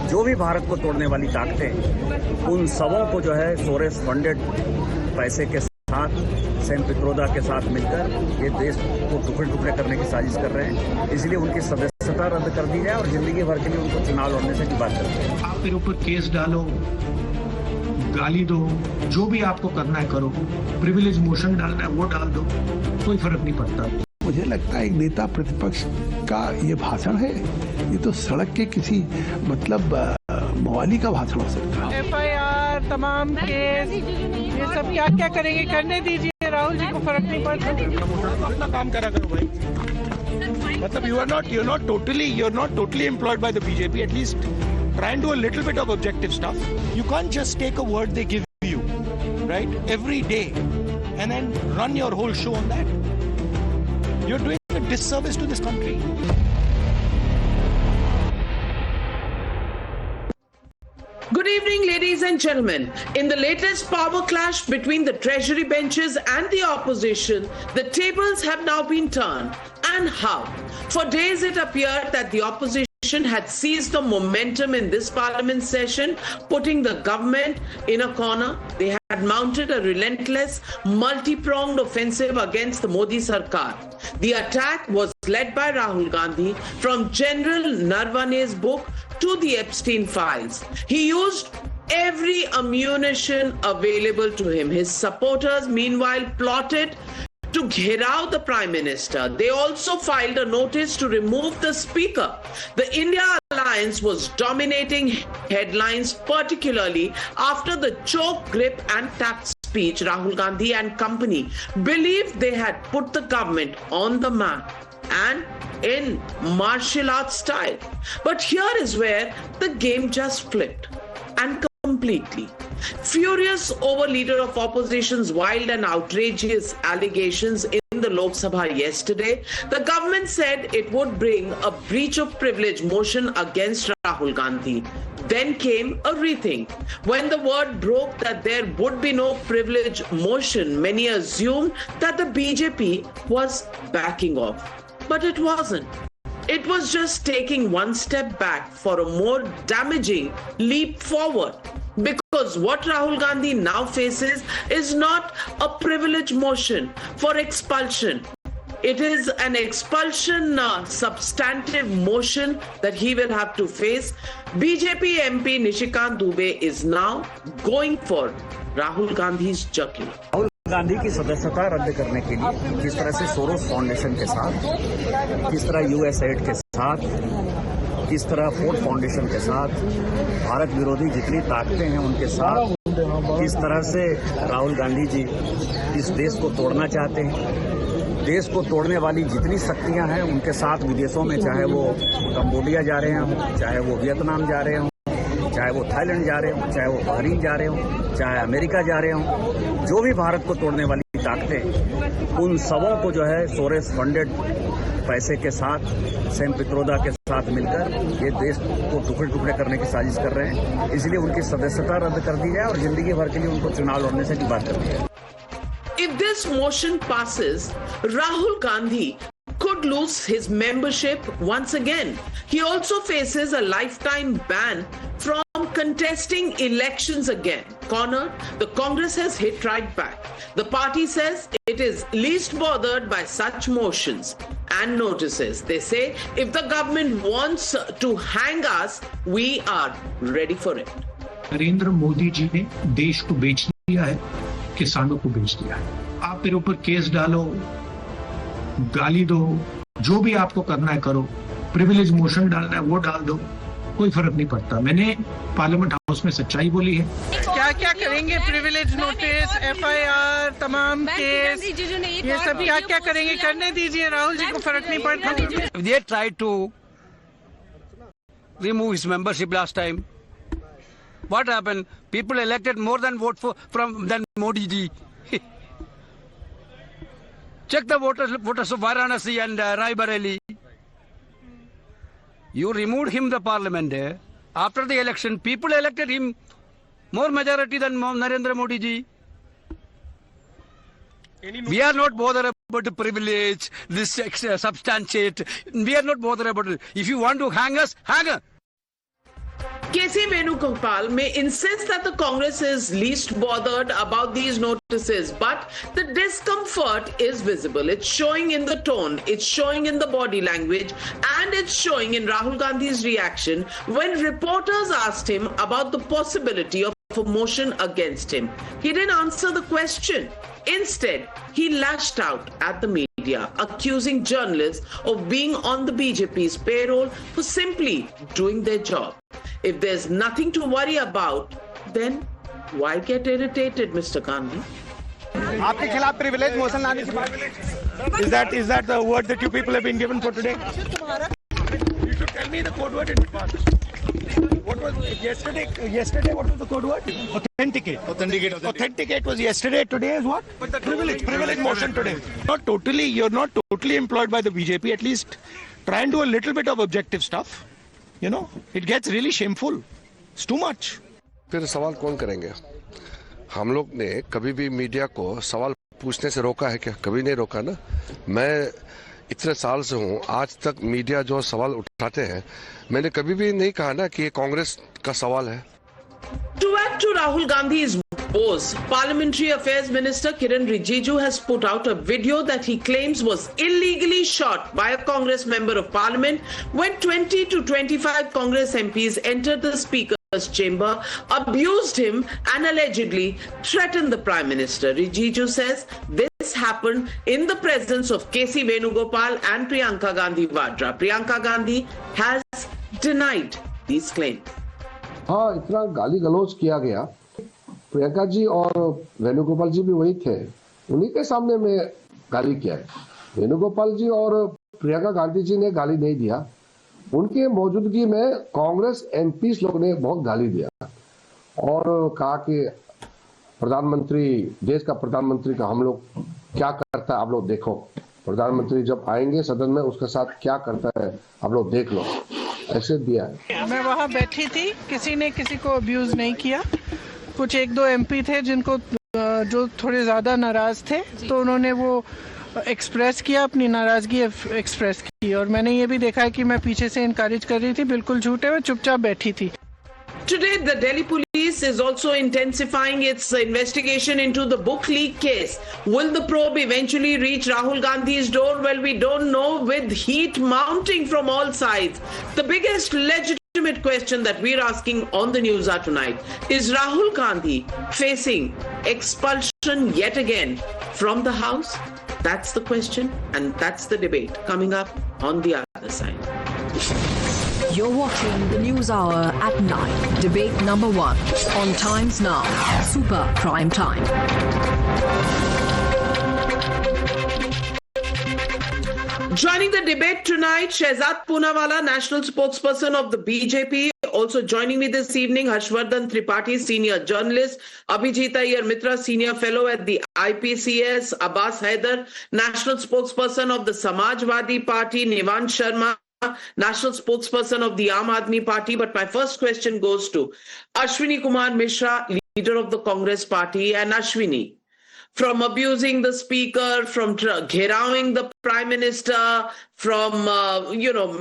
जो भी भारत को तोड़ने वाली ताकतें, उन सबों को जो है सोरेस फंडेड पैसे के साथ, सैम पित्रोदा के साथ मिलकर ये देश को टुकड़े टुकड़े करने की साजिश कर रहे हैं। इसलिए उनकी सदस्यता रद्द कर दी जाए और जिंदगी भर के लिए उनको चुनाव लड़ने से की बात करते हैं। आप मेरे ऊपर केस डालो, गाली दो, जो भी आपको करना है करो, प्रिविलेज मोशन डालना है वो डाल दो, कोई फर्क नहीं पड़ता। मुझे लगता है एक नेता प्रतिपक्ष का ये भाषण है, ये तो सड़क के किसी मवाली का भाषण हो सकता है। FIR तमाम केस ये सब क्या करेंगे, करने दीजिए, राहुल जी को फर्क नहीं पड़ता। अपना काम करा करो भाई। मतलब you're not totally employed by the BJP. At least try and do a little bit of objective stuff. You can't just take a word they give you, right, every day, and then run your whole show on that. You're doing a disservice to this country. Good evening, ladies and gentlemen. In the latest power clash between the Treasury benches and the opposition, the tables have now been turned. And how? For days it appeared that the opposition had seized the momentum in this parliament session, putting the government in a corner. They had mounted a relentless, multi-pronged offensive against the Modi Sarkar. The attack was led by Rahul Gandhi, from General Narvane's book to the Epstein files. He used every ammunition available to him. His supporters, meanwhile, plotted to gherao the Prime Minister. They also filed a notice to remove the Speaker. The India Alliance was dominating headlines, particularly after the choke grip and tax speech. Rahul Gandhi and company believed they had put the government on the map, and in martial arts style. But here is where the game just flipped, and completely. Furious over Leader of Opposition's wild and outrageous allegations in the Lok Sabha yesterday, the government said it would bring a breach of privilege motion against Rahul Gandhi. Then came a rethink. When the word broke that there would be no privilege motion, many assumed that the BJP was backing off. But it wasn't. It was just taking one step back for a more damaging leap forward. Because what Rahul Gandhi now faces is not a privilege motion for expulsion. It is an expulsion substantive motion that he will have to face. BJP MP Nishikant Dubey is now going for Rahul Gandhi's jugular. Rahul Gandhi की सदस्यता रद्द करने के लिए किस तरह से Soros foundation के साथ, किस तरह USAID के साथ, किस तरह फोर्ड फाउंडेशन के साथ, भारत विरोधी जितनी ताकतें हैं उनके साथ, किस तरह से राहुल गांधी जी इस देश को तोड़ना चाहते हैं। देश को तोड़ने वाली जितनी शक्तियां हैं उनके साथ विदेशों में, चाहे वो कंबोडिया जा रहे हों, चाहे वो वियतनाम जा रहे हों, चाहे वो थाईलैंड जा रहे हों, चाहे वो बहरीन जा रहे हों, चाहे अमेरिका जा रहे हों, जो भी भारत को तोड़ने वाली ताकतें, उन सबों को जो है सोरेस फंडेड पैसे के साथ, सैम पित्रोदा के साथ मिलकर ये देश को टुकड़े टुकड़े करने की साजिश कर रहे हैं। इसलिए उनकी सदस्यता रद्द कर दी जाए और जिंदगी भर के लिए उनको चुनाव लड़ने से की बात करती है। If this motion passes, Rahul Gandhi could lose his membership once again. He also faces a lifetime ban from contesting elections again. Cornered, the Congress has hit right back. The party says it is least bothered by such motions and notices. They say if the government wants to hang us, we are ready for it. Narendra Modi ji ने देश को बेच दिया है, किसानों को बेच दिया है। आप मेरे ऊपर केस डालो, गाली दो, जो भी आपको करना है करो, प्रिविलेज मोशन डालना है वो डाल दो, कोई फर्क नहीं पड़ता। मैंने पार्लियामेंट हाउस में सच्चाई बोली है। क्या करेंगे, प्रिविलेज नोटिस, FIR तमाम केस ये सब क्या करेंगे, करने दीजिए, राहुल जी को फर्क नहीं पड़ता। They tried to remove his membership last time. What happened? People elected more than than Modi ji. Check the voters of Varanasi and Rai Bareli. You removed him the parliament. After the election, people elected him more majority than Narendra Modi ji. We are not bothered about the privilege, this substantiate. We are not bothered about it. If you want to hang us, hang us. KC Venugopal may insist that the Congress is least bothered about these notices, but the discomfort is visible. It's showing in the tone, it's showing in the body language, and it's showing in Rahul Gandhi's reaction when reporters asked him about the possibility of a motion against him. He didn't answer the question. Instead, he lashed out at the media, accusing journalists of being on the BJP's payroll for simply doing their job. If there's nothing to worry about, then why get irritated, Mr. Gandhi? आपके खिलाफ privilege motion लाने की बात is that the word that you people have been given for today? You should tell me the code word in advance. What was yesterday? Yesterday, what was the code word? Authenticate was yesterday. Today is what? But the privilege motion today. You're not totally employed by the BJP. At least try and do a little bit of objective stuff. You know, it gets really shameful. It's too much. फिर सवाल कौन करेंगे? हम लोग ने कभी भी media को सवाल पूछने से रोका है क्या? कभी नहीं रोका ना। मैं इतने साल से हूँ, आज तक मीडिया जो सवाल उठाते हैं, मैंने कभी भी नहीं कहा ना कि ये कांग्रेस का सवाल है। To add to Rahul Gandhi's woes, Parliamentary Affairs Minister Kiren Rijiju has put out a video that he claims was illegally shot by a Congress member of Parliament when 20 to 25 Congress MPs entered the Speaker's chamber, abused him and allegedly threatened the Prime Minister. Rijiju says this happened in the presence of KC Venugopal and Priyanka Gandhi Vadra. Priyanka Gandhi has denied these claims. हाँ, इतना गाली गलौज किया गया। प्रियंका जी और वेणुगोपाल जी भी वही थे, उन्हीं के सामने में गाली किया है। वेणुगोपाल जी और प्रियंका गांधी जी ने गाली नहीं दिया, उनके मौजूदगी में कांग्रेस एमपीस लोग ने बहुत गाली दिया और कहा कि प्रधानमंत्री, देश का प्रधानमंत्री का हम लोग क्या करता है आप लोग देखो, प्रधानमंत्री जब आएंगे सदन में उसके साथ क्या करता है आप लोग देख लो, ऐसे दिया है। मैं वहाँ बैठी थी, किसी ने किसी को अब्यूज नहीं किया। कुछ एक दो एमपी थे जिनको जो थोड़े ज्यादा नाराज थे, तो उन्होंने वो एक्सप्रेस किया, अपनी नाराजगी एक्सप्रेस की, और मैंने ये भी देखा है कि मैं पीछे से इनकरेज कर रही थी, बिल्कुल झूठे हुए चुपचाप बैठी थी। Today, the Delhi police is also intensifying its investigation into the book leak case. Will the probe eventually reach Rahul Gandhi's door? Well, we don't know, with heat mounting from all sides. The biggest legitimate question that we're asking on the News Hour tonight is Rahul Gandhi facing expulsion yet again from the House? That's the question, and that's the debate coming up on the other side. You're watching the News Hour at 9. Debate number 1 on Times Now. Super Prime Time. Joining the debate tonight, Shehzad Poonawalla, national spokesperson of the BJP. Also joining me this evening, Harshvardhan Tripathi, senior journalist, Abhijit Iyer Mitra, senior fellow at the IPCS, Abbas Haider, national spokesperson of the Samajwadi Party, Nivan Sharma, national spokesperson of the Aam Aadmi Party. But my first question goes to Ashwini Kumar Mishra, leader of the Congress Party. And Ashwini, from abusing the speaker, from gherawing the prime minister, from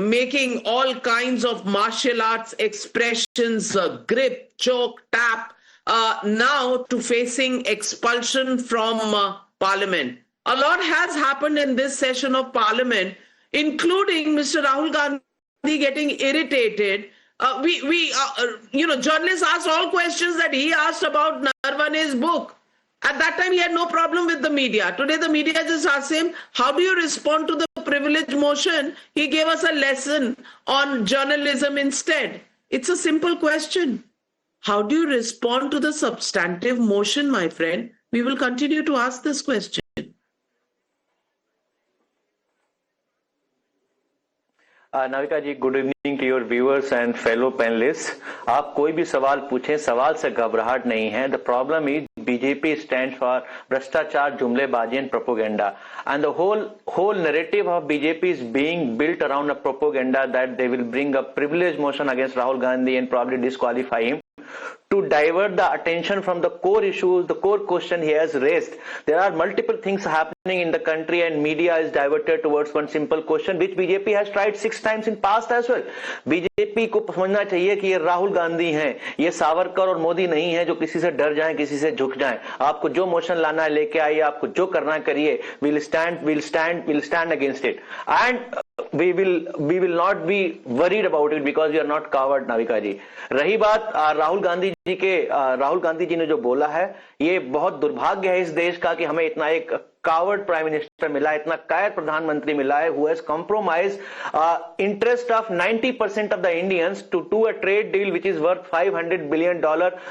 making all kinds of martial arts expressions, grip, choke, tap, now to facing expulsion from parliament. A lot has happened in this session of parliament, including Mr. Rahul Gandhi getting irritated. Journalists asked all questions that he asked about Narvane's book. At that time, he had no problem with the media. Today, the media just asked him, how do you respond to the privilege motion? He gave us a lesson on journalism instead. It's a simple question. How do you respond to the substantive motion, my friend? We will continue to ask this question. Navika ji, good evening to your viewers and fellow panelist. आप कोई भी सवाल पूछें, सवाल से घबराहट नहीं है। The problem is BJP stand for भ्रष्टाचार, जुमलेबाजी and propaganda, and the whole narrative of BJP is being built around a propaganda that they will bring a privilege motion against Rahul Gandhi and probably disqualify him. to divert the attention from the core issues, the core question he has raised. There are multiple things happening in the country and media is diverted towards one simple question which BJP has tried 6 times in past as well. BJP को समझना चाहिए कि ये राहुल गांधी हैं, ये सावरकर और मोदी नहीं है जो किसी से डर जाएं, किसी से झुक जाएं. आपको जो मोशन लाना है लेके आइए, आपको जो करना है करिए. We'll stand against it. And we will not be worried about it because we are not coward, Navika जी. रही बात राहुल गांधी जी ने जो बोला है, ये बहुत दुर्भाग्य है इस देश का कि हमें इतना एक कावर्ड प्राइम मिनिस्टर मिला, इतना कायर प्रधानमंत्री मिला है who has compromised interest of 90% of the Indians to do a trade deal which is worth $500 billion,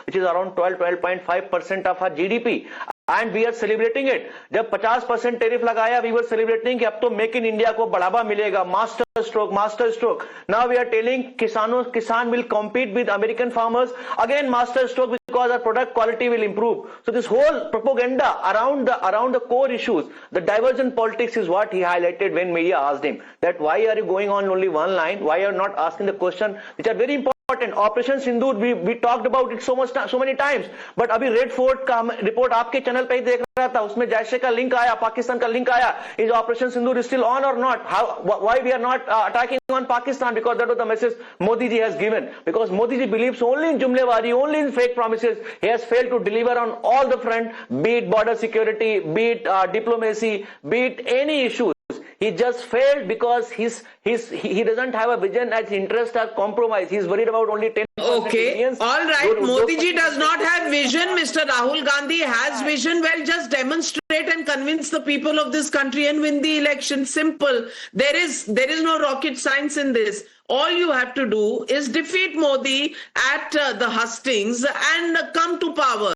which is around 12.5% of our GDP. And we are celebrating it. जब 50% tariff लगाया, we were celebrating कि अब तो make in India को बढ़ावा मिलेगा, master stroke. Now we are telling किसान will compete with American farmers. Again master stroke because our product quality will improve. So this whole propaganda around the core issues, the divergent politics is what he highlighted when media asked him that why are you going on only one line? Why are you not asking the question which are very important? Operation Sindoor, we talked about it so many times, but अभी red fort का report आपके channel पे ही देख रहा था, उसमें जैशे का link आया, पाकिस्तान का लिंक आया. Is Operation Sindoor is still on or not? Why we are not attacking on Pakistan? Because that was the message Modi ji has given. Because Modi ji believes only in jumlewari, only in fake promises. He has failed to deliver on all the front, be it border security, be it diplomacy, be it any issues. He just failed because he doesn't have a vision as interest as compromise. He's worried about only 10%. Okay, all right. Modi ji does not have vision. Mr. Rahul Gandhi has vision. Well, just demonstrate and convince the people of this country and win the election. Simple. There is no rocket science in this. All you have to do is defeat Modi at the hustings and come to power.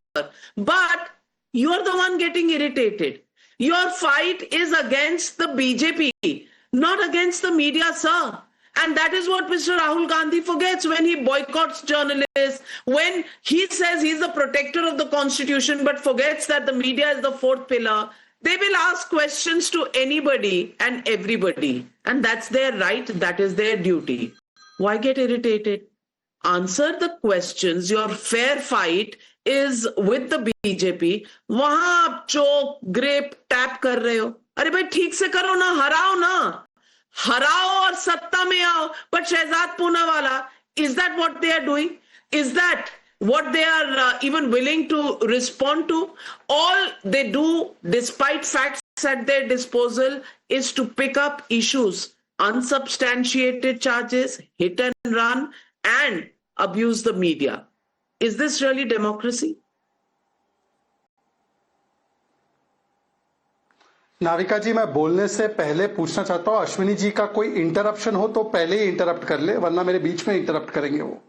But you are the one getting irritated. Your fight is against the BJP, not against the media, sir. And that is what Mr. Rahul Gandhi forgets when he boycotts journalists, when he says he's the protector of the constitution, but forgets that the media is the fourth pillar. They will ask questions to anybody and everybody. And that's their right. That is their duty. Why get irritated? Answer the questions. Your fair fight is with the BJP. वहां आप चोक, grip, tap कर रहे हो. अरे भाई ठीक से करो ना, हराओ और सत्ता में आओ. But Shahzad Poonawalla, is that what they are doing? Is that what they are even willing to respond to? All they do, despite facts at their disposal, is to pick up issues, unsubstantiated charges, hit and run, and abuse the media. Is this really democracy? Navika जी, मैं बोलने से पहले पूछना चाहता हूं, अश्विनी जी का कोई interruption हो तो पहले ही इंटरप्ट कर ले, वरना मेरे बीच में इंटरप्ट करेंगे वो.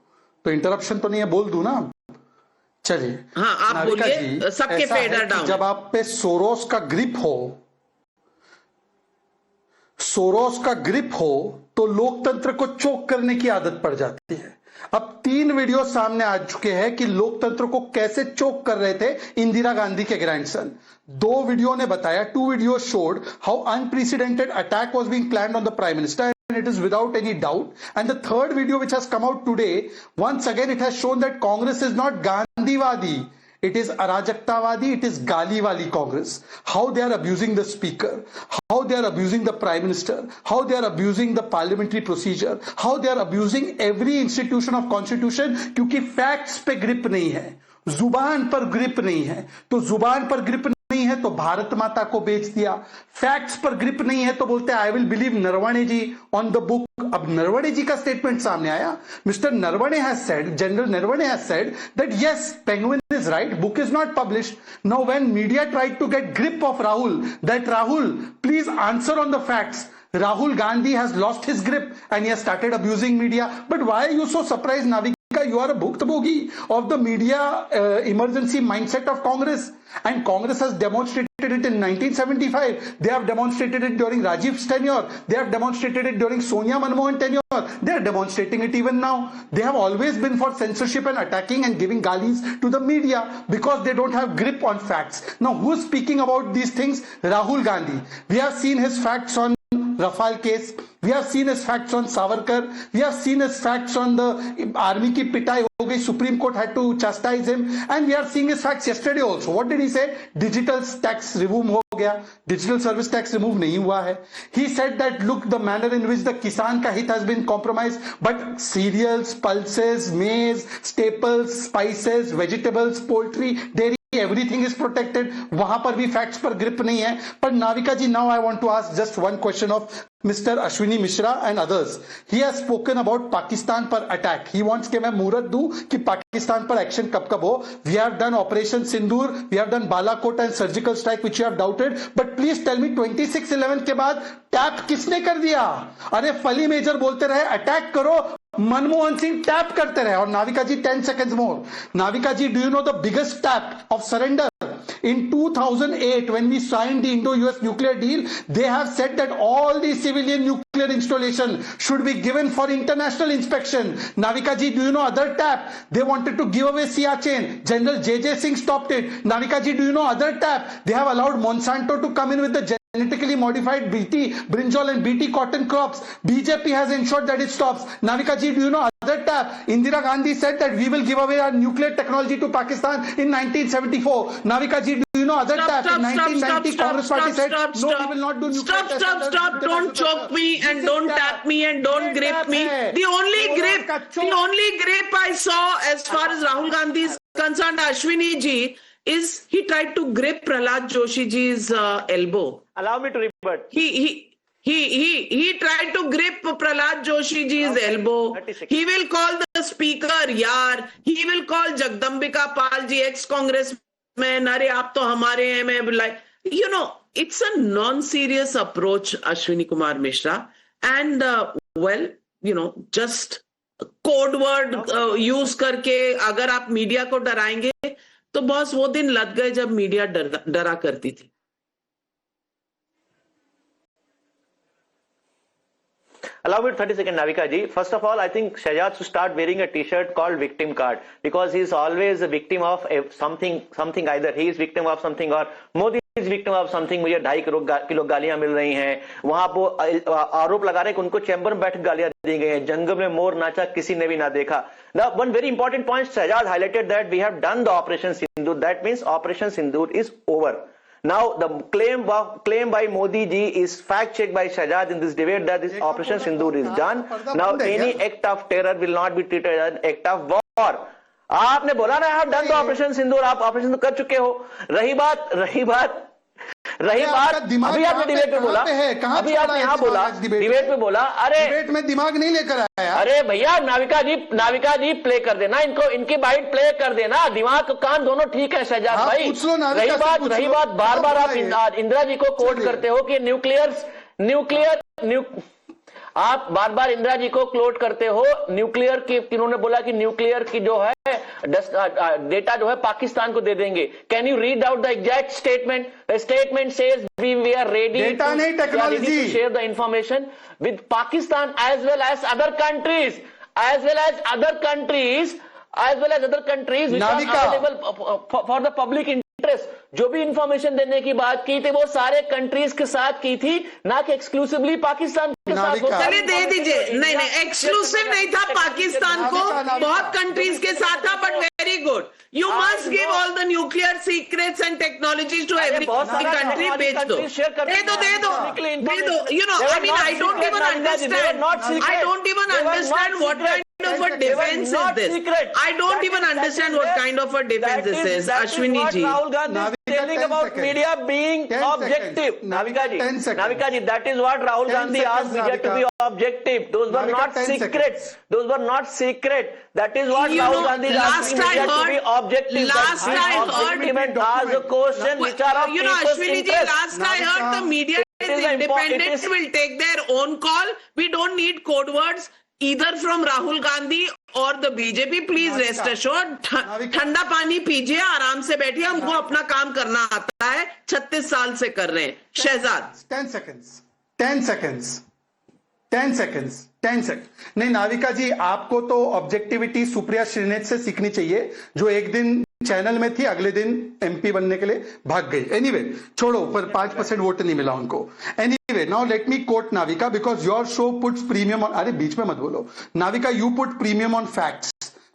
तो इंटरप्शन तो नहीं है, बोल दूं ना. चलिए, हाँ, आप बोलिए. सबके फेडर डाउन. जब आप पे सोरोस का ग्रिप हो तो लोकतंत्र को चोक करने की आदत पड़ जाती है. अब 3 वीडियो सामने आ चुके हैं कि लोकतंत्र को कैसे चोक कर रहे थे इंदिरा गांधी के ग्रैंडसन. 2 वीडियो ने बताया, 2 video showed how unprecedented attack was being planned on the prime minister, and it is without any doubt. And the 3rd video which has come out today, once again it has shown that Congress is not Gandhiwadi. It is Arajaktawadi, it is Galiwali Congress. How they are abusing the speaker, how they are abusing the prime minister, how they are abusing the parliamentary procedure, how they are abusing every institution of constitution, क्योंकि facts पे grip नहीं है, जुबान पर grip नहीं है. तो जुबान पर grip नहीं है तो भारत माता को बेच दिया. फैक्ट्स पर ग्रिप नहीं है तो बोलते हैं I will believe Naravane ji on the book. अब नरवणे जी का स्टेटमेंट सामने आया. Mister Naravane has said, general Naravane has said that yes, Penguin is right, book is not published. Now when media tried to get grip of Rahul, that Rahul, please answer on the facts, Rahul Gandhi has lost his grip and he has started abusing media. But why are you so surprised, Navika? You are a bhuktabogi of the media emergency mindset of Congress. And Congress has demonstrated it in 1975. They have demonstrated it during Rajiv's tenure. They have demonstrated it during Sonia Manmohan tenure. They are demonstrating it even now. They have always been for censorship and attacking and giving galis to the media because they don't have grip on facts. Now, who is speaking about these things? Rahul Gandhi. We have seen his facts on Rafale case. We have seen his facts on Savarkar. We have seen his facts on the army की पिटाई हो गई, supreme court had to chastise him, and we are seeing his facts yesterday also. What did he say? Digital tax remove हो गया, digital service tax remove नहीं हुआ है. He said that look, the manner in which the kisan का hit has been compromised, but cereals, pulses, maize, staples, spices, vegetables, poultry, dairy, everything is protected. वहां पर भी facts पर grip नहीं है. पर नाविका जी, now I want to ask just one question of Mr. Ashwini Mishra and others. He has spoken about Pakistan पर attack. He wants कि मैं मुहूर्त दूं कि पाकिस्तान पर एक्शन कब हो. We have done Operation Sindoor, we have done Balakot and surgical strike which you have doubted. But please tell me 26/11 के बाद टैप किसने कर दिया? अरे फली मेजर बोलते रहे अटैक करो, मनमोहन सिंह टैप करते रहे. और नाविका जी 10 seconds more. Navika ji, do you know the biggest tap of surrender? In 2008, when we signed the Indo-US nuclear deal, they have said that all the civilian nuclear installation should be given for international inspection. Navika ji, do you know other tap? They wanted to give away Siachen. General J.J. Singh stopped it. Navika ji, do you know other tap? They have allowed Monsanto to come in with the genetically modified BT, brinjal and BT cotton crops. BJP has ensured that it stops. Navika ji, do you know other tap? Indira Gandhi said that we will give away our nuclear technology to Pakistan in 1974. Navika ji, do you know other tap? In 1990, Congress Party said, no, we will not do nuclear tests. Stop. Don't choke me and don't tap me and don't grip me. The only grip I saw as far as Rahul Gandhi is concerned, Ashwini ji, is he tried to grip Prahlad Joshi ji's elbow. Allow me to rebut. He tried to grip Prahlad Joshi ji's elbow. He will call the speaker yaar. He will call Jagdambika Pal ji, ex-congressman, अरे आप तो हमारे हैं, मैं like, you know, it's a non-serious approach, Ashwini Kumar Mishra, and well, you know, just code word use करके अगर आप media को डराएंगे तो बॉस वो दिन लग गए जब मीडिया डरा करती थी. Allow me 30 seconds, Navika ji. First of all, I think Shehzad should start wearing a t-shirt called victim card, because he is always a victim of something. Either he is victim of something or Modi is victim of something. मुझे 2.5 kilo गालियां मिल रही हैं. वहां वो आरोप लगा रहे हैं कि उनको चैम्बर में बैठ गालियां दी गई हैं. जंगल में मोर नाचा किसी ने भी ना देखा. Now, one very important point Shehzad highlighted, that we have done the Operation Sindoor. That means Operation Sindoor is over. Now the claim by Modi ji is fact checked by Shehzad in this debate that this Operation Sindoor is done. Now any act of terror will not be treated as an act of war. आपने बोला ना, I have done the Operation Sindoor, आप operation कर चुके हो. रही बात अभी आपने डिबेट में बोला, अभी आपने यहाँ बोला डिबेट में बोला, अरे डिबेट में दिमाग नहीं लेकर आया. अरे भैया नाविका जी प्ले कर देना, इनको इनकी बाइट प्ले कर देना. दिमाग कान दोनों ठीक है शहजाद भाई. रही बात बार आप इंदिरा जी को कोट करते हो कि न्यूक्लियर आप बार इंदिरा जी को क्लोट करते हो. न्यूक्लियर की इन्होंने बोला कि न्यूक्लियर की जो है डेटा जो है पाकिस्तान को दे देंगे. Can you read out the exact statement? The statement says we are ready to share the information with Pakistan as well as other countries which are available for the public interest. जो भी information देने की बात की थी वो सारे countries के साथ की थी, ना कि एक्सक्लूसिवली पाकिस्तान के साथ. चलिए दे दीजिए. नहीं एक्सक्लूसिव नहीं था पाकिस्तान को, बहुत कंट्रीज के साथ था. But very good, you must give all the nuclear secrets and technologies to every country. बेच दो, दे दो. You know, I mean I don't even understand what kind of a defense is this. I don't even understand what kind of a defense this is. Ashwini ji, Rahul Gandhi telling about media being objective. Navika ji, that is what Rahul Gandhi asked media to be objective. Those were not secrets. That is what Rahul Gandhi asked media to be objective. Last I heard, ask a question which are of Ashwini ji, last I heard the media is independent, will take their own call. We don't need code words either from Rahul Gandhi or the BJP. Please rest assured, ठंडा पानी पीजिए, आराम से बैठिए, हमको अपना काम करना आता है, 36 साल से कर रहे हैं. शहजाद 10 seconds. नहीं नाविका जी, आपको तो ऑब्जेक्टिविटी सुप्रिया श्रीनेत से सीखनी चाहिए, जो एक दिन चैनल में थी, अगले दिन एमपी बनने के लिए भाग गई. एनीवे, छोड़ो, पर 5% वोट नहीं मिला उनको. Anyway, now let me quote Navika, because your show puts premium on, अरे बीच में मत बोलो Navika, you put premium on facts.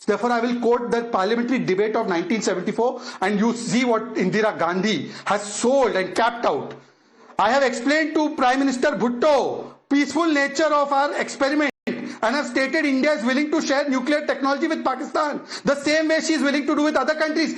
Therefore, I will quote the parliamentary debate of 1974 and you see what Indira Gandhi has sold and capped out. I have explained to Prime Minister Bhutto peaceful nature of our experiment and have stated India is willing to share nuclear technology with Pakistan the same way she is willing to do with other countries.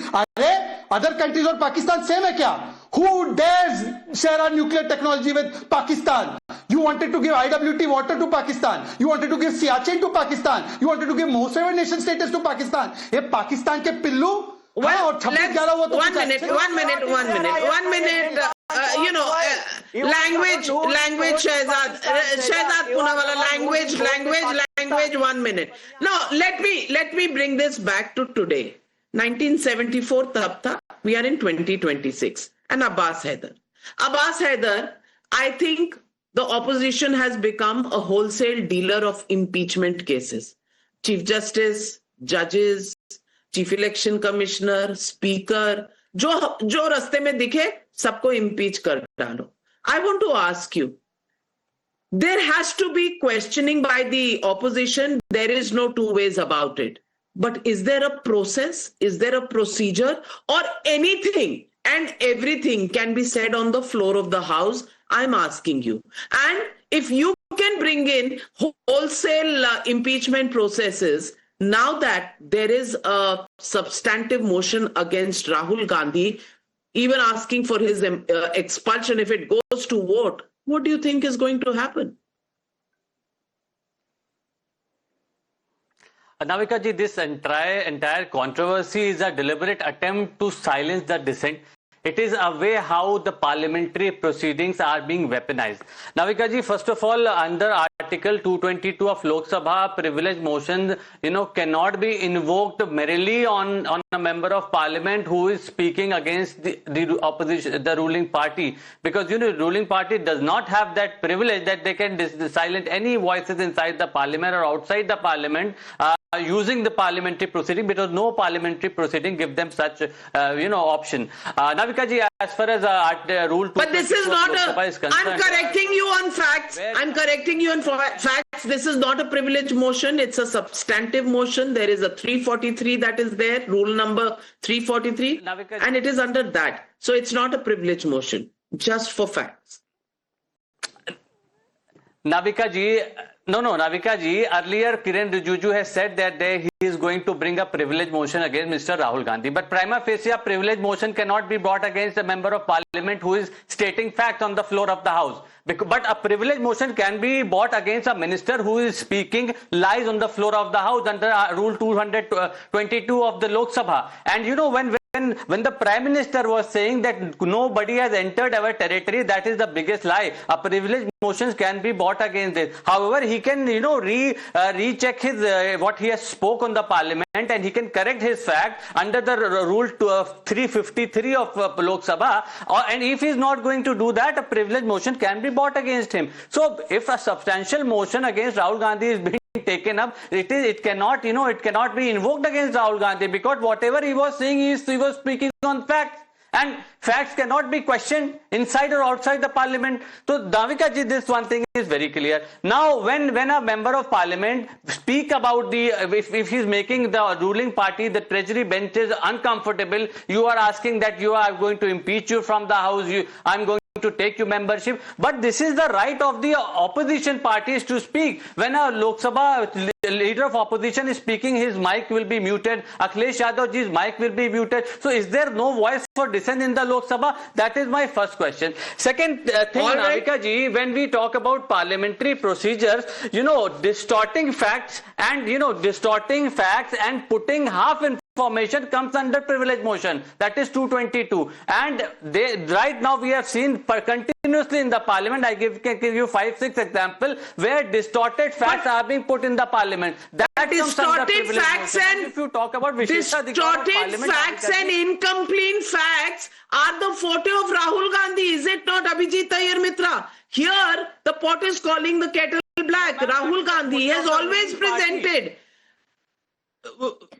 Other countries or Pakistan same hai kya? Who dares share our nuclear technology with Pakistan? You wanted to give IWT water to Pakistan. You wanted to give Siachen to Pakistan. You wanted to give most favored nation status to Pakistan. Ye Pakistan ke pillu? Well, one minute. Language Shehzad Poonawalla, language, 1 minute. No, let me bring this back to today. 1974 tab tha, we are in 2026. And Abbas Haider, I think the opposition has become a wholesale dealer of impeachment cases. Chief Justice, judges, Chief Election Commissioner, Speaker, जो रास्ते में दिखे सबको impeach कर डालो. I want to ask you, there has to be questioning by the opposition. There is no two ways about it. But is there a process? Is there a procedure? Or anything and everything can be said on the floor of the House? I'm asking you. And if you can bring in wholesale impeachment processes, now that there is a substantive motion against Rahul Gandhi, even asking for his expulsion if it goes to vote, what do you think is going to happen? Navika ji, this entire controversy is a deliberate attempt to silence the dissent. It is a way how the parliamentary proceedings are being weaponized. Navika ji, first of all, under Article 222 of Lok Sabha, privilege motions, cannot be invoked merely on a member of parliament who is speaking against the opposition, the ruling party. Because, the ruling party does not have that privilege that they can silence any voices inside the parliament or outside the parliament using the parliamentary proceeding, because no parliamentary proceeding give them such, option. Navika ji, as far as Rule 222 but this is not I'm correcting you on facts. I'm correcting you on facts. This is not a privilege motion. It's a substantive motion. There is a 343 that is there, rule number 343, and it is under that. So it's not a privilege motion, just for facts. Navika ji, earlier Kiren Rijiju has said that he is going to bring a privilege motion against Mr. Rahul Gandhi. But prima facie, a privilege motion cannot be brought against a member of parliament who is stating facts on the floor of the House. But a privilege motion can be brought against a minister who is speaking lies on the floor of the House under Rule 222 of the Lok Sabha. And when the Prime Minister was saying that nobody has entered our territory, that is the biggest lie. A privilege motions can be brought against this. However, he can, recheck his what he has spoke on the parliament, and he can correct his fact under the rule 353 of Lok Sabha. And if he is not going to do that, a privilege motion can be brought against him. So, if a substantial motion against Rahul Gandhi is being taken up, it cannot be invoked against Rahul Gandhi, because whatever he was saying, he was speaking on facts, and facts cannot be questioned inside or outside the parliament. So Navika ji, this one thing is very clear. Now when a member of parliament speak about if he's making the ruling party, the treasury benches uncomfortable, you are asking that you are going to impeach you from the House, I'm going to take your membership. But this is the right of the opposition parties to speak. When a Lok Sabha leader of opposition is speaking, his mic will be muted. Akhilesh Yadav ji's mic will be muted. So is there no voice for dissent in the Lok Sabha? That is my first question. Second thing, Navika ji, when we talk about parliamentary procedures, distorting facts and putting half information comes under privilege motion. That is 222. And right now we have seen continuously in the parliament, I can give you 5-6 examples where distorted facts are being put in the parliament. That distorted facts and if you talk about distorted facts and incomplete facts are the forte of Rahul Gandhi, is it not, Abhijit Iyer Mitra? Here the pot is calling the kettle black. Rahul Gandhi has always presented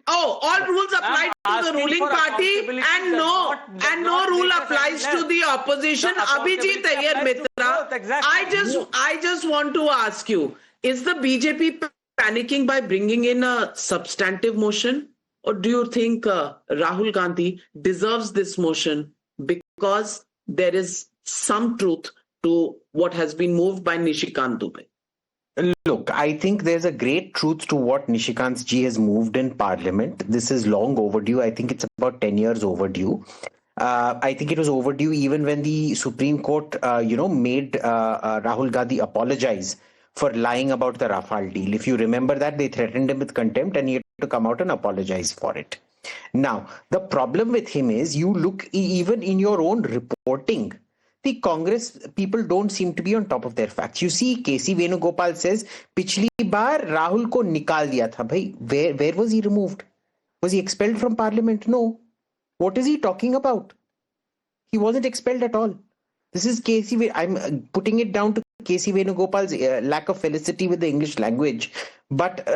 all rules apply to the ruling party and no rule applies to the opposition. Abhijit Iyer Mitra, I just want to ask you, is the BJP panicking by bringing in a substantive motion? Or do you think Rahul Gandhi deserves this motion because there is some truth to what has been moved by Nishikant Dubey? Look, I think there's a great truth to what Nishikant ji has moved in Parliament. This is long overdue. I think it's about 10 years overdue. I think it was overdue even when the Supreme Court, made Rahul Gandhi apologize for lying about the Rafale deal. If you remember that, they threatened him with contempt and he had to come out and apologize for it. Now, the problem with him is you look even in your own reporting, the Congress people don't seem to be on top of their facts. You see, KC Venugopal says, पिछली बार Rahul को निकाल दिया था. Bhai, where was he removed? Was he expelled from Parliament? No. What is he talking about? He wasn't expelled at all. This is KC. I'm putting it down to KC Venugopal's lack of felicity with the English language. But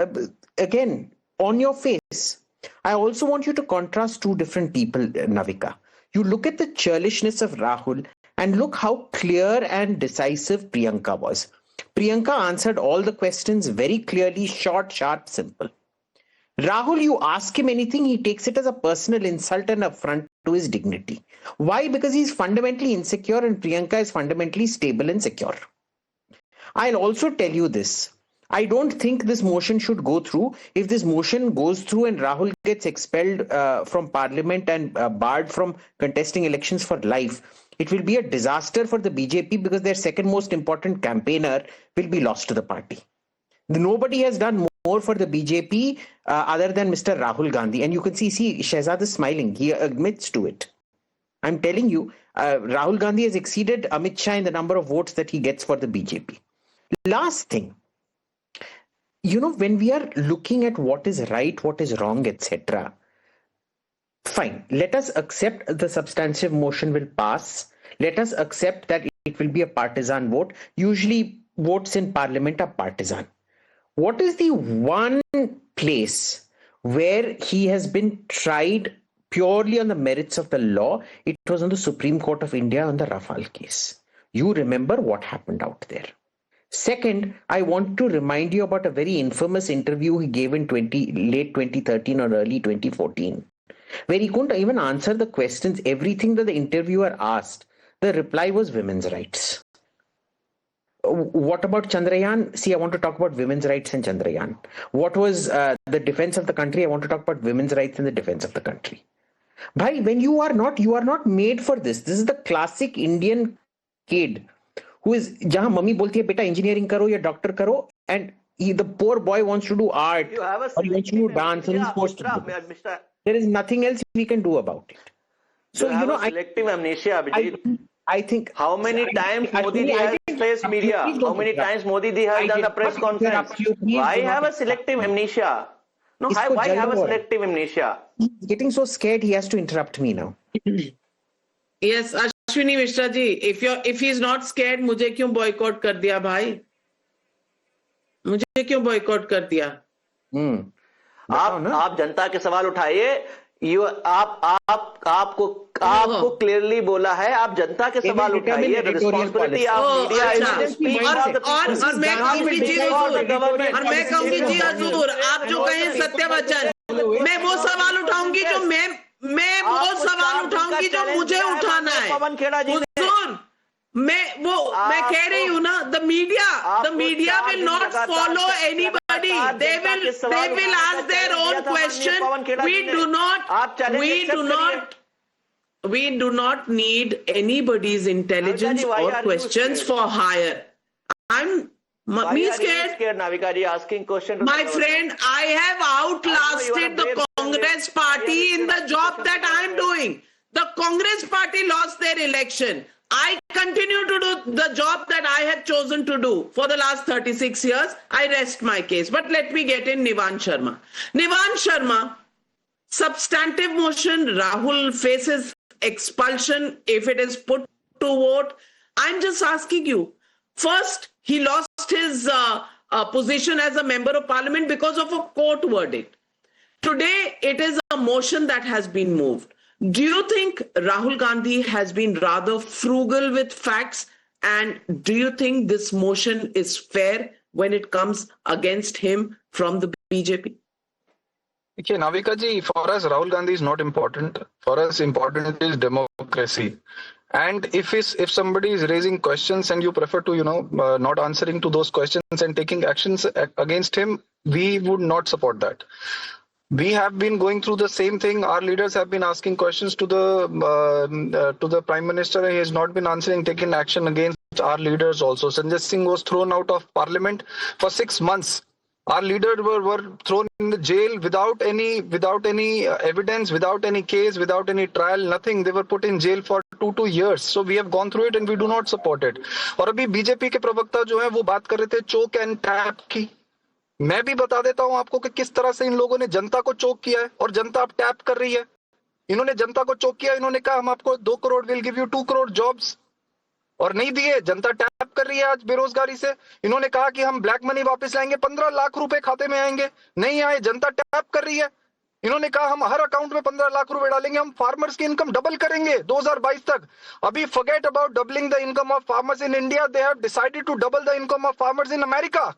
again, on your face, I also want you to contrast two different people, Navika. You look at the churlishness of Rahul and look how clear and decisive Priyanka was. Priyanka answered all the questions very clearly, short, sharp, simple. Rahul, you ask him anything, he takes it as a personal insult and affront to his dignity. Why? Because he's fundamentally insecure and Priyanka is fundamentally stable and secure. I'll also tell you this. I don't think this motion should go through. If this motion goes through and Rahul gets expelled from Parliament and barred from contesting elections for life, it will be a disaster for the BJP because their second most important campaigner will be lost to the party. Nobody has done more for the BJP other than Mr. Rahul Gandhi. And you can see Shehzad is smiling. He admits to it. I'm telling you, Rahul Gandhi has exceeded Amit Shah in the number of votes that he gets for the BJP. Last thing, when we are looking at what is right, what is wrong, etc., fine, let us accept the substantive motion will pass. Let us accept that it will be a partisan vote. Usually votes in Parliament are partisan. What is the one place where he has been tried purely on the merits of the law? It was on the Supreme Court of India on the Rafale case. You remember what happened out there. Second, I want to remind you about a very infamous interview he gave in late 2013 or early 2014, where he couldn't even answer the questions, everything that the interviewer asked. The reply was women's rights. What about Chandrayaan? See, I want to talk about women's rights and Chandrayaan. What was the defense of the country? I want to talk about women's rights and the defense of the country. Bhai, when you are not made for this. This is the classic Indian kid who is, jahan mummy bolti hai, beta engineering karo ya doctor karo, and the poor boy wants to do art or he wants to do dance and he's forced to do it. There is nothing else we can do about it. So, selective amnesia, Abhijit. I think how many times Modi ji has faced media? How many times Modi ji has done a press conference? Why have a selective amnesia? No, why have a selective amnesia? He's getting so scared he has to interrupt me now. Yes, Ashwini Mishra ji, if he's not scared, मुझे क्यों boycott कर दिया भाई? मुझे क्यों boycott कर दिया? आप जनता के सवाल उठाइए. आपको क्लियरली बोला है, आप जनता के सवाल उठाइए. रिस्पांसिबिलिटी ऑफ मीडिया और मैं कहूंगी जी हजूर, आप जो कहें सत्य वचन, मैं वो सवाल उठाऊंगी जो मैं वो सवाल उठाऊंगी जो मुझे उठाना है. पवन खेड़ा जी, मैं कह रही हूँ ना, the media will not follow anybody. They will ask their own question. We do not need anybody's intelligence or questions for hire. Me scared. Navika ji asking question. My friend, I have outlasted the Congress party in the job that I am doing. The Congress party lost their election. I continue to do the job that I had chosen to do for the last 36 years. I rest my case. But let me get in Nivan Sharma. Nivan Sharma, substantive motion, Rahul faces expulsion if it is put to vote. I'm just asking you. First, he lost his position as a member of parliament because of a court verdict. Today, it is a motion that has been moved. Do you think Rahul Gandhi has been rather frugal with facts? And do you think this motion is fair when it comes against him from the BJP? देखिए नाविका जी, for us Rahul Gandhi is not important. For us important is democracy. And if somebody is raising questions and you prefer to not answering to those questions and taking actions against him, we would not support that. We have been going through the same thing. Our leaders have been asking questions to the Prime Minister. He has not been answering, taking action against our leaders also. Sanjay Singh was thrown out of Parliament for 6 months. Our leaders were thrown in the jail without any evidence, without any case, without any trial, nothing. They were put in jail for 2 years. So we have gone through it and we do not support it. और अभी BJP के प्रवक्ता जो है वो बात कर रहे थे चोक एंड टैप की. मैं भी बता देता हूं आपको कि किस तरह से इन लोगों ने जनता को चोक किया है और जनता अब टैप कर रही है. इन्होंने जनता को चोक किया. इन्होंने कहा हम आपको 2 crore will give you 2 crore jobs और नहीं दिए. जनता टैप कर रही है आज बेरोजगारी से. इन्होंने कहा कि हम ब्लैक मनी वापस लाएंगे, 15 लाख रुपए खाते में आएंगे, नहीं आए. जनता टैप कर रही है. इन्होंने कहा हम हर अकाउंट में 15 लाख रुपए डालेंगे, हम फार्मर्स की इनकम डबल करेंगे 2022 तक. अभी forget about doubling the income of farmers in India, they have decided to double the income of farmers in America.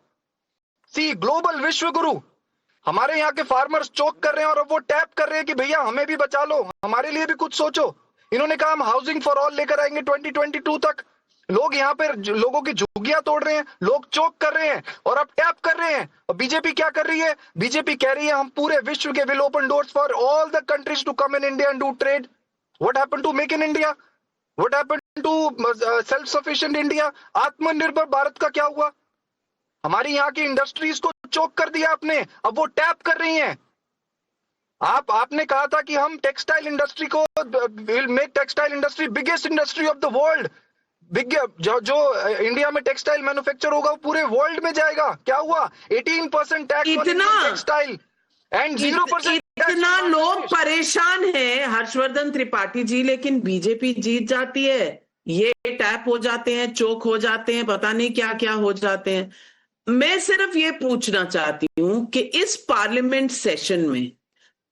See global विश्व गुरु. हमारे यहाँ के फार्मर्स चोक कर रहे हैं और अब वो टैप कर रहे हैं कि भैया हमें भी बचा लो, हमारे लिए भी कुछ सोचो. इन्होंने कहा हम हाउसिंग फॉर ऑल लेकर आएंगे 2022 तक. लोग यहाँ पे लोगों की झुग्गियां तोड़ रहे हैं, लोग चोक कर रहे हैं और अब टैप कर रहे हैं. और बीजेपी क्या कर रही है? बीजेपी कह रही है हम पूरे विश्व के will open doors for all the countries to come in India and do trade. What happened to make in India? What happened to self sufficient India? Aatmanirbhar Bharat का क्या हुआ? हमारी यहाँ की इंडस्ट्रीज को चोक कर दिया आपने, अब वो टैप कर रही हैं. आपने कहा था कि हम टेक्सटाइल इंडस्ट्री को will make textile industry biggest industry of the world. जो इंडिया में टेक्सटाइल मैन्युफैक्चर होगा वो पूरे वर्ल्ड में जाएगा. क्या हुआ? 18% टैक्स टेक्सटाइल एंड 0%. इतना लोग परेशान हैं हर्षवर्धन त्रिपाठी जी, लेकिन बीजेपी जीत जाती है. ये टैप हो जाते हैं, चोक हो जाते हैं, पता नहीं क्या क्या हो जाते हैं. मैं सिर्फ ये पूछना चाहती हूं कि इस पार्लियामेंट सेशन में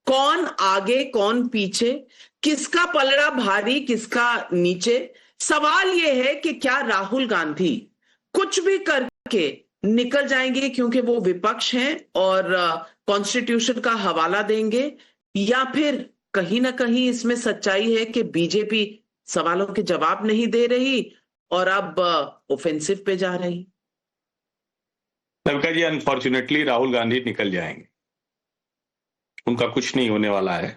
कौन आगे कौन पीछे, किसका पलड़ा भारी किसका नीचे. सवाल यह है कि क्या राहुल गांधी कुछ भी करके निकल जाएंगे क्योंकि वो विपक्ष हैं और कॉन्स्टिट्यूशन का हवाला देंगे, या फिर कहीं ना कहीं इसमें सच्चाई है कि बीजेपी सवालों के जवाब नहीं दे रही और अब ऑफेंसिव पे जा रही. नविका जी, अनफॉर्चुनेटली राहुल गांधी निकल जाएंगे, उनका कुछ नहीं होने वाला है.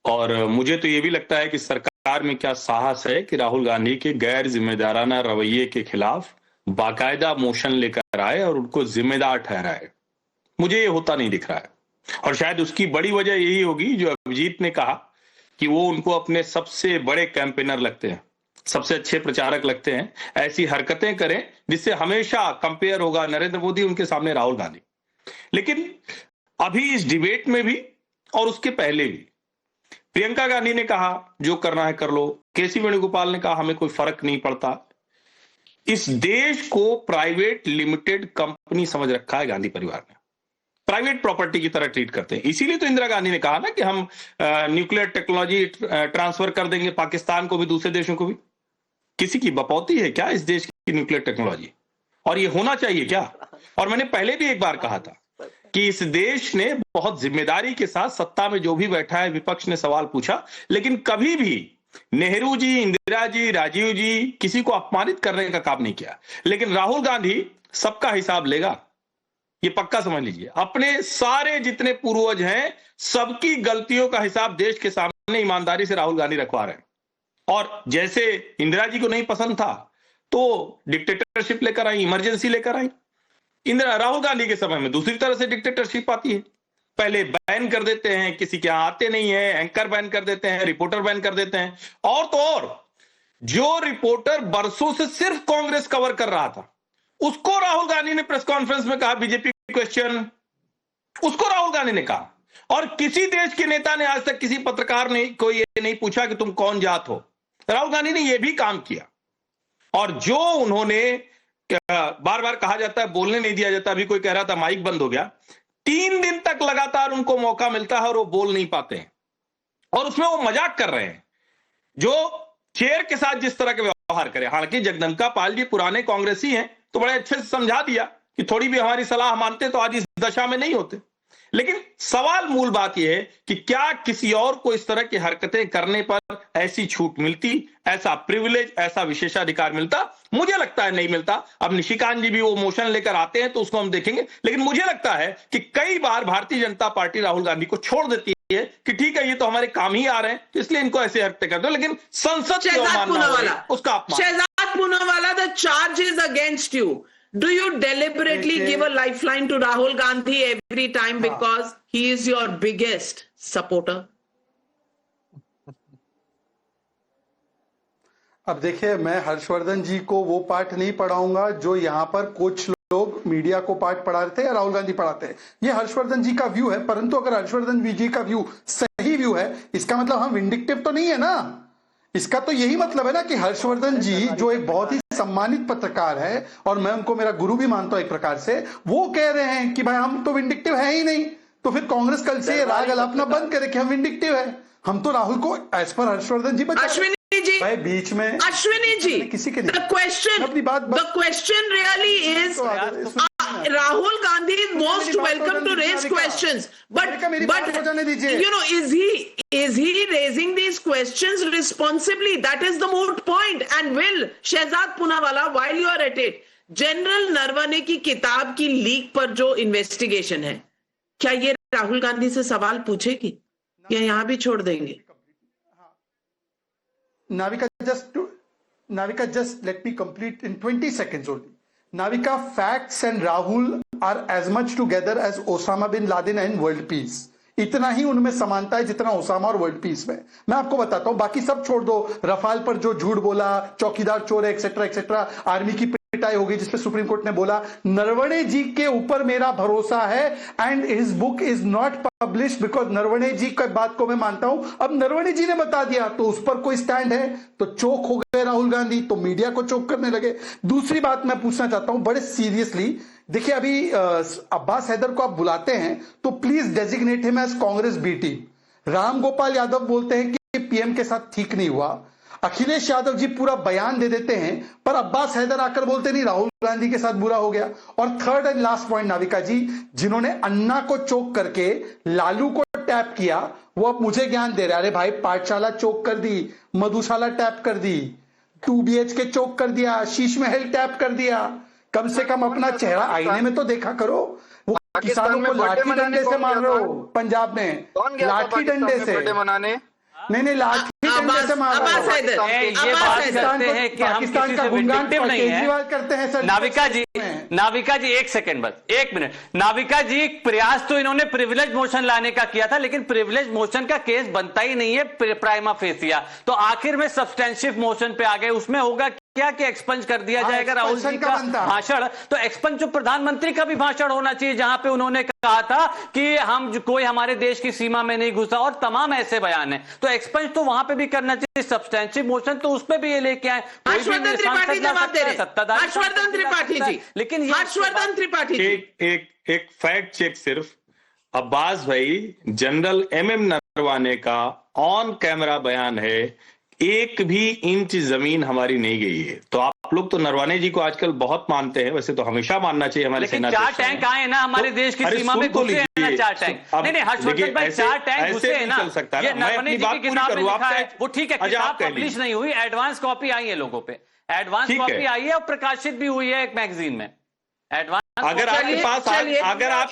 और मुझे तो ये भी लगता है कि सरकार में क्या साहस है कि राहुल गांधी के गैर जिम्मेदाराना रवैये के खिलाफ बाकायदा मोशन लेकर आए और उनको जिम्मेदार ठहराए. मुझे ये होता नहीं दिख रहा है. और शायद उसकी बड़ी वजह यही होगी जो अभिजीत ने कहा कि वो उनको अपने सबसे बड़े कैंपेनर लगते हैं, सबसे अच्छे प्रचारक लगते हैं. ऐसी हरकतें करें जिससे हमेशा कंपेयर होगा नरेंद्र मोदी उनके सामने राहुल गांधी. लेकिन अभी इस डिबेट में भी और उसके पहले भी प्रियंका गांधी ने कहा जो करना है कर लो. केसी वेणुगोपाल ने कहा हमें कोई फर्क नहीं पड़ता. इस देश को प्राइवेट लिमिटेड कंपनी समझ रखा है गांधी परिवार ने, प्राइवेट प्रॉपर्टी की तरह ट्रीट करते हैं. इसीलिए तो इंदिरा गांधी ने कहा ना कि हम न्यूक्लियर टेक्नोलॉजी ट्रांसफर कर देंगे पाकिस्तान को भी, दूसरे देशों को भी. किसी की बपौती है क्या इस देश की न्यूक्लियर टेक्नोलॉजी? और ये होना चाहिए क्या? और मैंने पहले भी एक बार कहा था कि इस देश ने बहुत जिम्मेदारी के साथ सत्ता में जो भी बैठा है, विपक्ष ने सवाल पूछा, लेकिन कभी भी नेहरू जी, इंदिरा जी, राजीव जी किसी को अपमानित करने का काम नहीं किया. लेकिन राहुल गांधी सबका हिसाब लेगा, ये पक्का समझ लीजिए. अपने सारे जितने पूर्वज हैं सबकी गलतियों का हिसाब देश के सामने ईमानदारी से राहुल गांधी रखवा रहे हैं. और जैसे इंदिरा जी को नहीं पसंद था तो डिक्टेटरशिप लेकर आई, इमरजेंसी लेकर आई. राहुल गांधी के समय में दूसरी तरह से डिक्टेटरशिप आती है. पहले बैन कर देते हैं, किसी के यहां आते नहीं है, एंकर बैन कर देते हैं, रिपोर्टर बैन कर देते हैं. और तो और जो रिपोर्टर बरसों से सिर्फ कांग्रेस कवर कर रहा था उसको राहुल गांधी ने प्रेस कॉन्फ्रेंस में कहा बीजेपी क्वेश्चन, उसको राहुल गांधी ने कहा. और किसी देश के नेता ने आज तक किसी पत्रकार ने कोई ये नहीं पूछा कि तुम कौन जात हो. राहुल गांधी ने यह भी काम किया. और जो उन्होंने बार बार कहा जाता है बोलने नहीं दिया जाता, अभी कोई कह रहा था माइक बंद हो गया, 3 दिन तक लगातार उनको मौका मिलता है और वो बोल नहीं पाते हैं. और उसमें वो मजाक कर रहे हैं जो चेयर के साथ जिस तरह के व्यवहार करे. हालांकि जगदम्बिका पाल जी पुराने कांग्रेसी हैं तो बड़े अच्छे से समझा दिया कि थोड़ी भी हमारी सलाह मानते तो आज इस दशा में नहीं होते। लेकिन सवाल मूल बात यह है कि क्या किसी और को इस तरह की हरकतें करने पर ऐसी छूट मिलती, ऐसा प्रिविलेज, ऐसा विशेषाधिकार मिलता? मुझे लगता है नहीं मिलता। अब निशिकांत जी भी वो मोशन लेकर आते हैं तो उसको हम देखेंगे, लेकिन मुझे लगता है कि कई बार भारतीय जनता पार्टी राहुल गांधी को छोड़ देती है कि ठीक है ये तो हमारे काम ही आ रहे हैं इसलिए इनको ऐसे हरकतें कर दो, लेकिन संसद की अवमानना हो रही है, उसका अपमान। Shahzad Poonawalla, the charge is against you. Do you deliberately give a lifeline to Rahul Gandhi every time because he is your biggest supporter? अब देखिए, मैं हर्षवर्धन जी को वो पाठ नहीं पढ़ाऊंगा जो यहाँ पर कुछ लोग मीडिया को पाठ पढ़ा रहे थे या राहुल गांधी पढ़ाते हैं। ये हर्षवर्धन जी का व्यू है, परंतु अगर हर्षवर्धन जी का व्यू सही व्यू है, इसका मतलब हम विंडिक्टिव तो नहीं है ना। इसका तो यही मतलब है ना कि हर्षवर्धन जी जो एक बहुत ही सम्मानित पत्रकार है और मैं उनको मेरा गुरु भी मानता हूं एक प्रकार से, वो कह रहे हैं कि भाई हम तो विंडिक्टिव है ही नहीं। तो फिर कांग्रेस कल से राग अलापना बंद करे कि हम विंडिक्टिव है। हम तो राहुल को एज पर हर्षवर्धन जी बता। अश्विनी जी भाई बीच में अश्विनी जी किसी के the question really is Rahul Gandhi is most welcome to raise questions, but you know, is he raising these questions responsibly? That is the moot point. And will Shehzad Poonawalla, while you are at it, general Naravane की किताब की leak पर जो investigation है, क्या ये राहुल गांधी से सवाल पूछेगी या यहां भी छोड़ देंगे? Navika, just let me complete in 20 seconds only. Navika, facts and Rahul are as much together as Osama bin Laden and world peace. इतना ही उनमें समानता है जितना ओसामा और वर्ल्ड पीस में। मैं आपको बताता हूं, बाकी सब छोड़ दो, रफाल पर जो झूठ बोला, चौकीदार चोर है, एक्सेट्रा एक्सेट्रा, आर्मी की पिटाई हो गई जिसपे सुप्रीम कोर्ट ने बोला, नरवणे जी के ऊपर मेरा भरोसा है and his book is not published because Naravane ji की बात को मैं मानता हूं। अब नरवणे जी ने बता दिया तो उस पर कोई स्टैंड है, तो चोक हो गए राहुल गांधी, तो मीडिया को चोक करने लगे। दूसरी बात मैं पूछना चाहता हूं बड़े सीरियसली, देखिए अभी अब्बास हैदर को आप बुलाते हैं तो please designate him as Congress B team. Ram Gopal Yadav बोलते हैं कि पीएम के साथ ठीक नहीं हुआ, अखिलेश यादव जी पूरा बयान दे देते हैं, पर अब्बास हैदर आकर बोलते नहीं राहुल गांधी के साथ बुरा हो गया। और third and last point Navika ji, जिन्होंने अन्ना को चोक करके लालू को टैप किया, वो अब मुझे ज्ञान दे रहे हैं, अरे भाई पाठशाला चोक कर दी, मधुशाला टैप कर दी, 2 BHK चोक कर दिया, शीश महल टैप कर दिया। कम से कम अपना चेहरा आईने में तो देखा करो। वो किसानों को लाठी डंडे से मार रहे हो पंजाब में, लाठी डंडे से मनाने, नहीं लाठी डंडे से मार रहे हो। ये बात करते हैं कि हम किसी से विंडिक्टिव नहीं है। करते हैं सर। नाविका जी एक सेकंड, बस 1 मिनट। नाविका जी, प्रयास तो इन्होंने प्रिविलेज मोशन लाने का किया था, लेकिन प्रिविलेज मोशन का केस बनता ही नहीं है प्राइमा फेसिया, तो आखिर में सब्सटेंशिव मोशन पे आ गए। उसमें होगा क्या कि एक्सपंज कर दिया जाएगा राहुल जी का भाषण, तो एक्सपंज जो प्रधानमंत्री का भी भाषण होना चाहिए जहां पे उन्होंने कहा था कि हम कोई हमारे देश की सीमा में नहीं घुसा, और तमाम ऐसे बयान है, तो एक्सपंज तो वहां पे भी करना चाहिए। सब्सटेंशिव मोशन तो उस पे भी ये लेके आए। हर्षवर्धन त्रिपाठी जवाब दे रहे हैं, हर्षवर्धन त्रिपाठी जी, लेकिन हर्षवर्धन त्रिपाठी जी, एक फैक्ट चेक सिर्फ, अब्बास भाई, जनरल MM नरवाने का ऑन कैमरा बयान है, 1 भी इंच जमीन हमारी नहीं गई है। तो आप लोग तो नरवाने जी को आजकल बहुत मानते हैं, वैसे तो हमेशा मानना चाहिए हमारे सेना। 4 टैंक आए ना हमारे देश की सीमा में, घुसे हैं ना 4 टैंक। नहीं हर्षवर्धन भाई, 4 टैंक घुसे हैं ना। ये नरवणे जी की किताब में लिखा है, वो ठीक है, किताब पब्लिश नहीं हुई, एडवांस कॉपी आई है लोगों पे, एडवांस कॉपी आई है और प्रकाशित भी हुई है एक मैगजीन में एडवांस। अगर आपके पास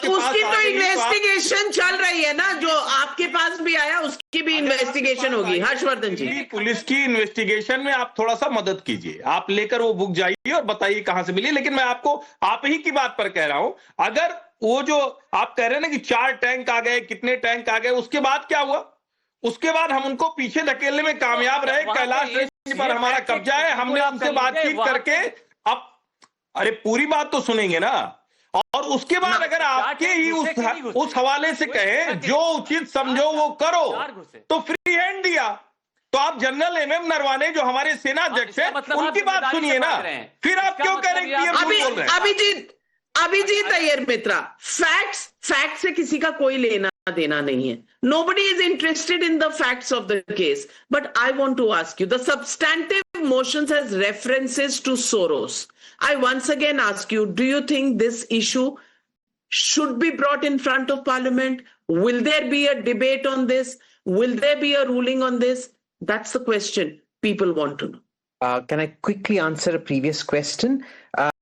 उसकी तो इन्वेस्टिगेशन चल रही है ना, जो आपके पास भी आया उसकी भी इन्वेस्टिगेशन होगी। हर्षवर्धन जी, पुलिस की इन्वेस्टिगेशन में आप थोड़ा सा मदद कीजिए, आप लेकर वो बुक जाइए और बताइए कहां से मिली। लेकिन मैं आपको आप ही की बात पर कह रहा हूं, अगर वो जो आप कह रहे हैं ना कि 4 टैंक आ गए, कितने टैंक आ गए, उसके बाद क्या हुआ? उसके बाद हम उनको पीछे धकेलने में कामयाब रहे। कैलाश रेंज पर हमारा कब्जा है, हमने उनसे बातचीत करके, अब अरे पूरी बात तो सुनेंगे ना, और उसके बाद अगर आपके ही उस हवाले से कहें जो उचित समझो वो करो, तो फ्री हैंड दिया। तो आप जनरल MM नरवाने जो हमारे सेना अध्यक्ष हैं, उनकी बात सुनिए ना, फिर आप क्यों कह रहे हैं? अभिजीत अय्यर मित्रा, फैक्ट से किसी का कोई लेना देना नहीं है। Nobody is interested in the facts of the case, but I want to ask you, the substantive motions as references to Soros. I once again ask you, do you think this issue should be brought in front of Parliament? Will there be a debate on this? Will there be a ruling on this? That's the question people want to know. Can I quickly answer a previous question?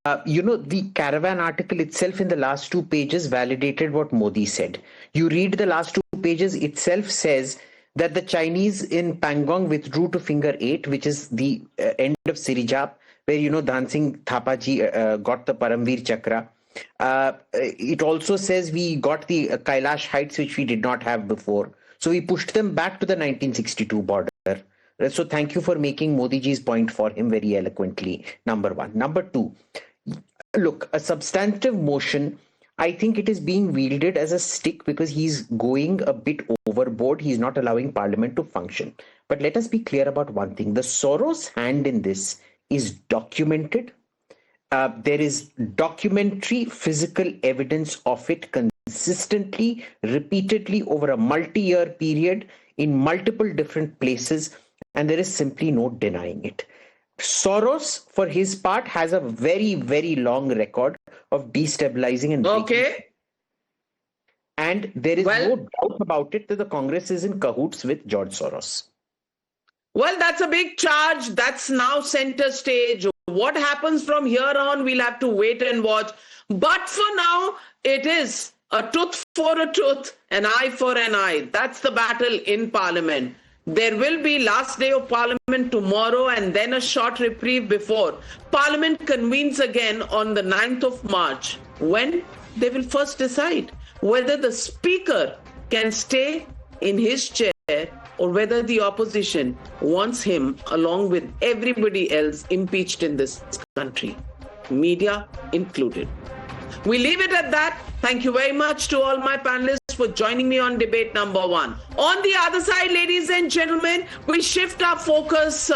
The Caravan article itself in the last 2 pages validated what Modi said. You read the last 2 pages, itself says that the Chinese in Pangong withdrew to Finger 8, which is the end of Sirijap, where, Dhan Singh Thapa ji got the Paramveer Chakra. It also says we got the Kailash Heights, which we did not have before. So we pushed them back to the 1962 border. So thank you for making Modi ji's point for him very eloquently, number one. Number two, look, a substantive motion, I think it is being wielded as a stick because he's going a bit overboard. He's not allowing Parliament to function. But let us be clear about one thing. The Soros hand in this is documented. There is documentary physical evidence of it consistently, repeatedly over a multi-year period in multiple different places, and there is simply no denying it. Soros, for his part, has a very, very long record of destabilizing and breaking. And there is no doubt about it that the Congress is in cahoots with George Soros. Well, that's a big charge. That's now center stage. What happens from here on, we'll have to wait and watch. But for now, it is a tooth for a tooth, an eye for an eye. That's the battle in Parliament. There will be last day of Parliament tomorrow and then a short reprieve before Parliament convenes again on the 9th of March, when they will first decide whether the Speaker can stay in his chair or whether the opposition wants him, along with everybody else, impeached in this country, media included. We leave it at that. Thank you very much to all my panelists for joining me on debate number one. On the other side, ladies and gentlemen, we shift our focus